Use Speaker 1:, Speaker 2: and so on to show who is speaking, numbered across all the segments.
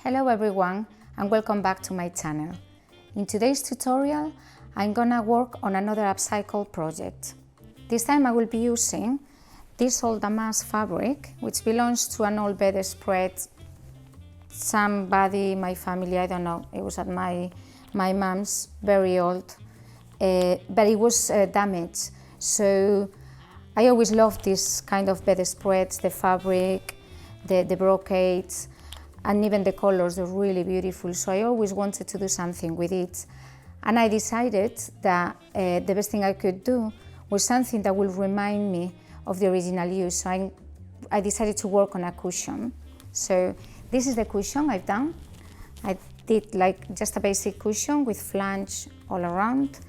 Speaker 1: Hello everyone and welcome back to my channel. In today's tutorial I'm gonna work on another upcycle project. This time I will be using this old damask fabric which belongs to an old bedspread. Somebody in my family, I don't know, it was at my mom's, very old, but it was damaged. So I always loved this kind of bedspreads, the fabric, the brocades, and even the colors are really beautiful. So I always wanted to do something with it. And I decided that the best thing I could do was something that will remind me of the original use. So I decided to work on a cushion. So this is the cushion I've done. I did like just a basic cushion with flange all around.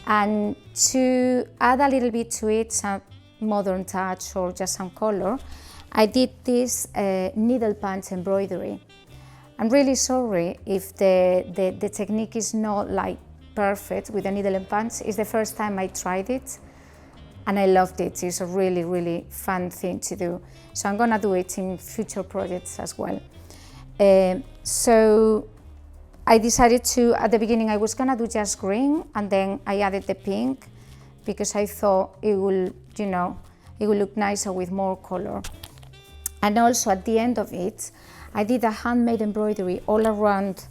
Speaker 1: And to add a little bit to it, some modern touch or just some color, I did this needle punch embroidery. I'm really sorry if the technique is not like perfect with the needle and punch. It's the first time I tried it and I loved it. It's a really, really fun thing to do. So I'm gonna do it in future projects as well. So I decided to, at the beginning I was gonna do just green and then I added the pink because I thought it will, you know, it will look nicer with more color. And also at the end of it, I did a handmade embroidery all around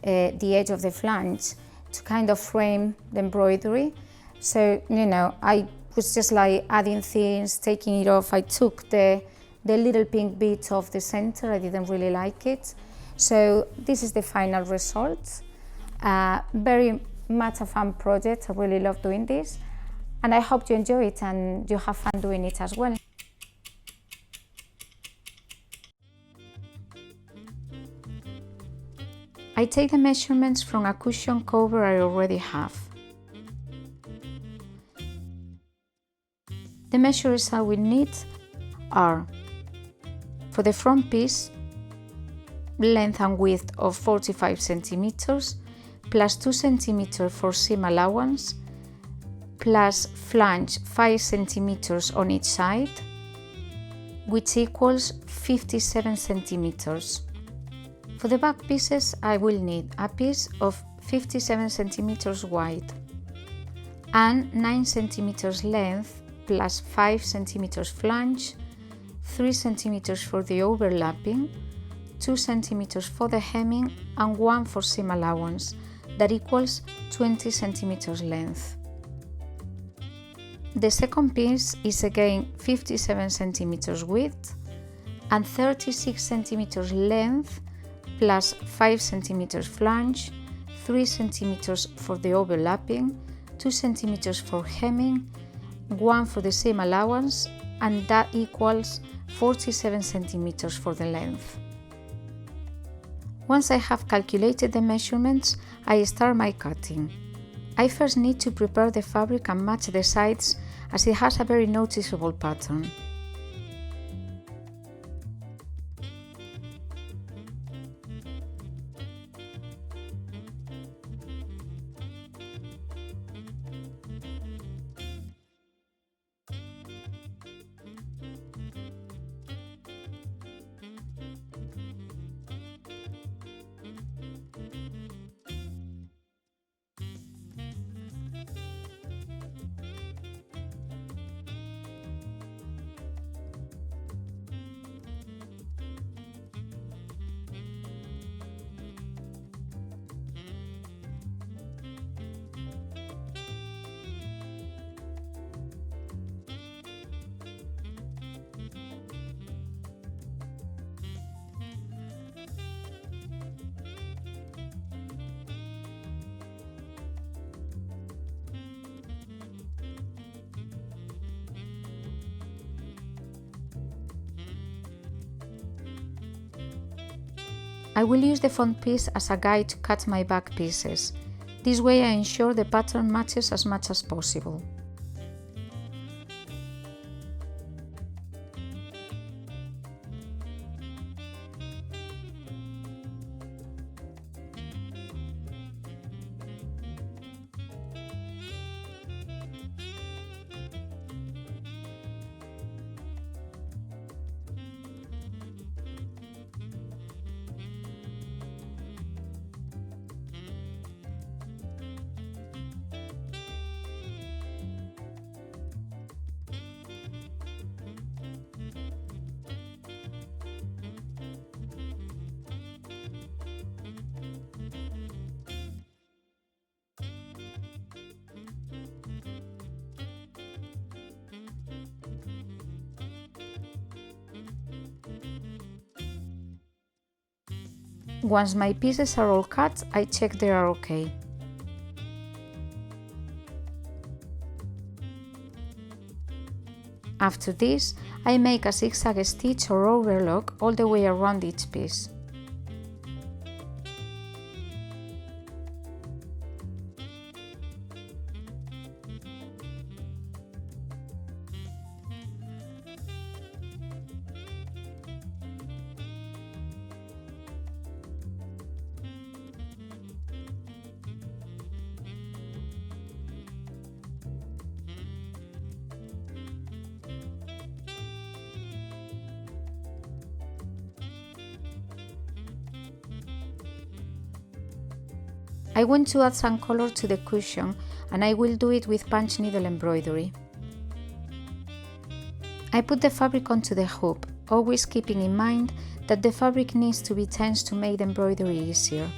Speaker 1: the edge of the flange to kind of frame the embroidery. So, you know, I was just like adding things, taking it off. I took the little pink bit off the center. I didn't really like it. So this is the final result. Very much a fun project. I really love doing this. And I hope you enjoy it and you have fun doing it as well. I take the measurements from a cushion cover I already have. The measures I will need are, for the front piece, length and width of 45 centimeters, plus 2 centimeters for seam allowance, plus flange 5 centimeters on each side, which equals 57 centimeters. For the back pieces, I will need a piece of 57 centimeters wide and 9 centimeters length plus 5 centimeters flange, 3 centimeters for the overlapping, 2 centimeters for the hemming and 1 for seam allowance. That equals 20 centimeters length. The second piece is again 57 centimeters width and 36 centimeters length plus 5 centimeters flange, 3 centimeters for the overlapping, 2 centimeters for hemming, 1 for the seam allowance, and that equals 47 centimeters for the length. Once I have calculated the measurements, I start my cutting. I first need to prepare the fabric and match the sides as it has a very noticeable pattern. I will use the front piece as a guide to cut my back pieces. This way I ensure the pattern matches as much as possible. Once my pieces are all cut, I check they are okay. After this, I make a zigzag stitch or overlock all the way around each piece. I want to add some color to the cushion, and I will do it with punch needle embroidery. I put the fabric onto the hoop, always keeping in mind that the fabric needs to be tensed to make the embroidery easier.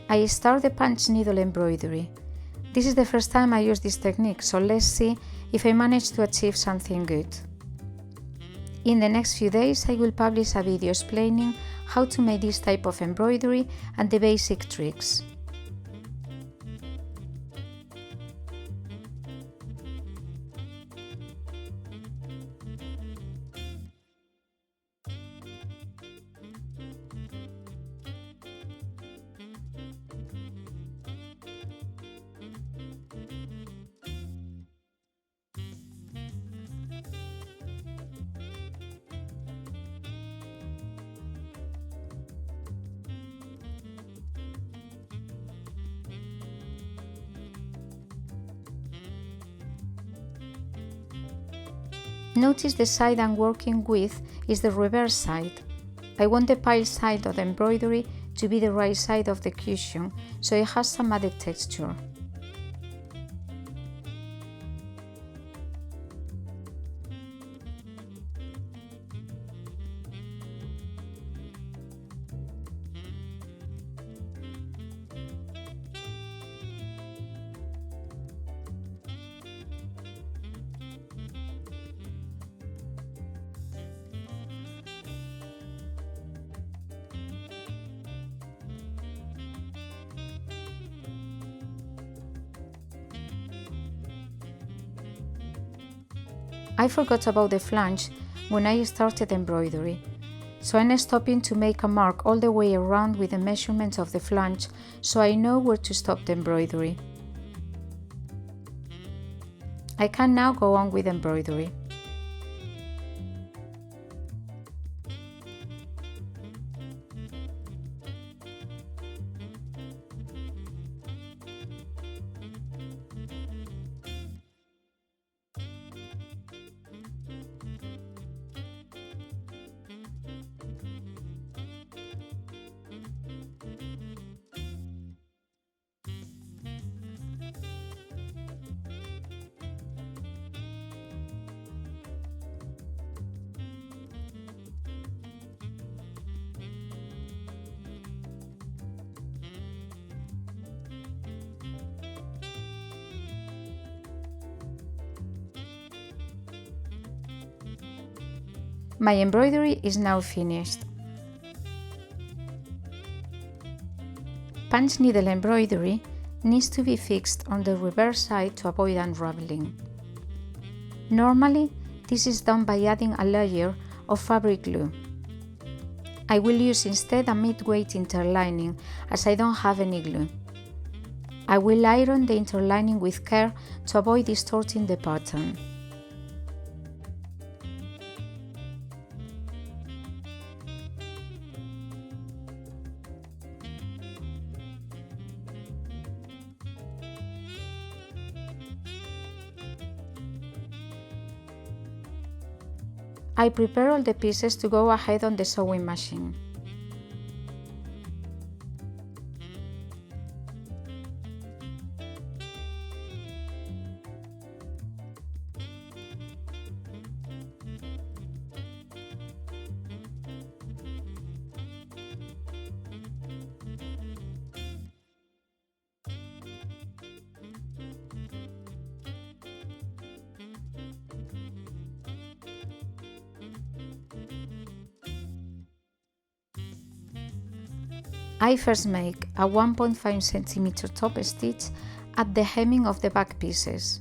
Speaker 1: I start the punch needle embroidery. This is the first time I use this technique, so let's see if I manage to achieve something good. In the next few days, I will publish a video explaining how to make this type of embroidery and the basic tricks. Notice the side I'm working with is the reverse side. I want the pile side of the embroidery to be the right side of the cushion, so it has some added texture. I forgot about the flange when I started embroidery, so I'm stopping to make a mark all the way around with the measurement of the flange so I know where to stop the embroidery. I can now go on with embroidery. My embroidery is now finished. Punch needle embroidery needs to be fixed on the reverse side to avoid unraveling. Normally, this is done by adding a layer of fabric glue. I will use instead a mid-weight interlining as I don't have any glue. I will iron the interlining with care to avoid distorting the pattern. I prepare all the pieces to go ahead on the sewing machine. I first make a 1.5 centimeter top stitch at the hemming of the back pieces.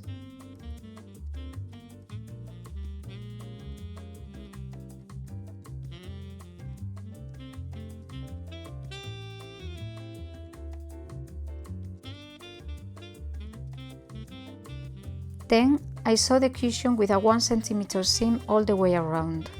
Speaker 1: Then I sew the cushion with a 1 centimeter seam all the way around.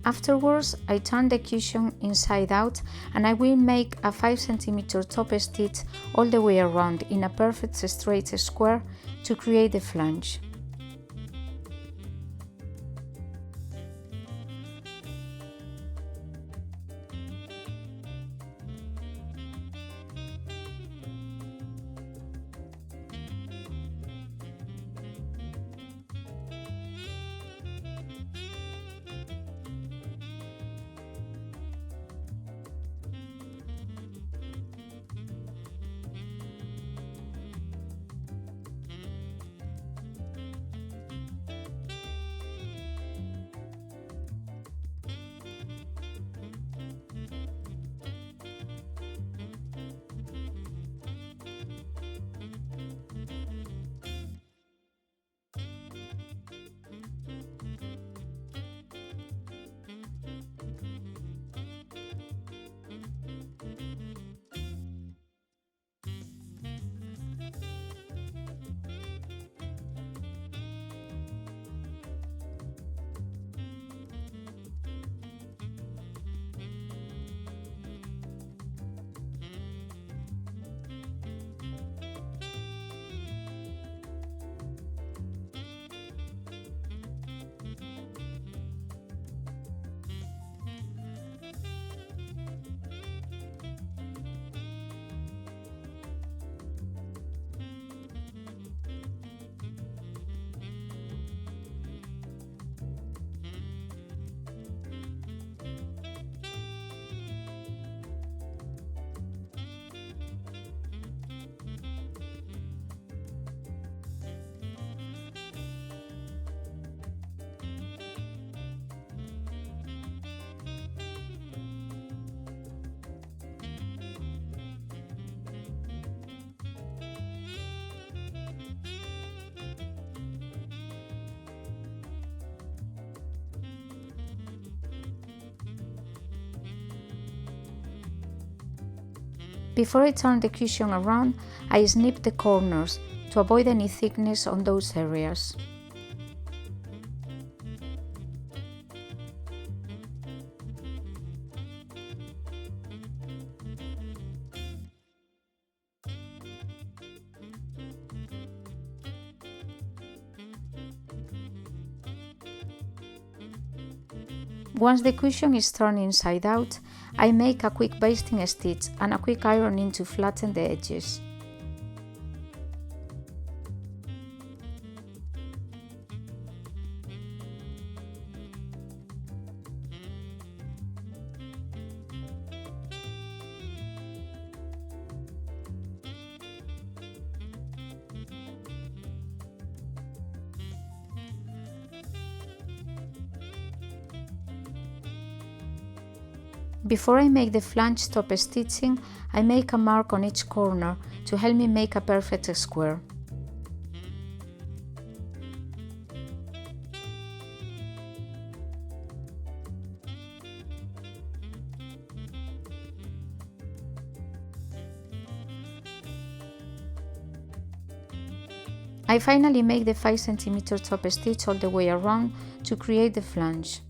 Speaker 1: Afterwards, I turn the cushion inside out and I will make a 5 centimeter top stitch all the way around in a perfect straight square to create the flange. Before I turn the cushion around, I snip the corners to avoid any thickness on those areas. Once the cushion is turned inside out, I make a quick basting stitch and a quick ironing to flatten the edges. Before I make the flange top stitching, I make a mark on each corner to help me make a perfect square. I finally make the 5 cm top stitch all the way around to create the flange.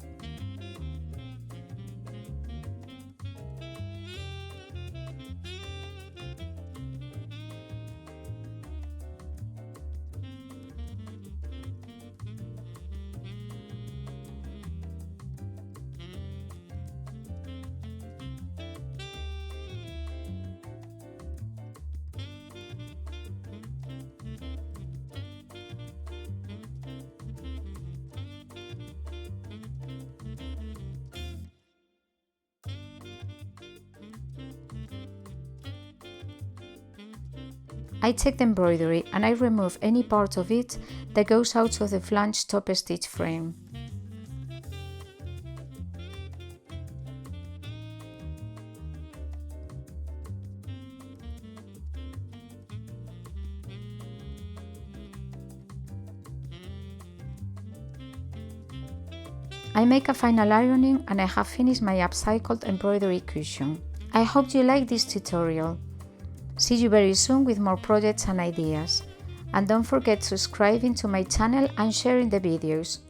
Speaker 1: I take the embroidery and I remove any part of it that goes out of the flange top stitch frame. I make a final ironing and I have finished my upcycled embroidery cushion. I hope you like this tutorial. See you very soon with more projects and ideas. And don't forget subscribing to my channel and sharing the videos.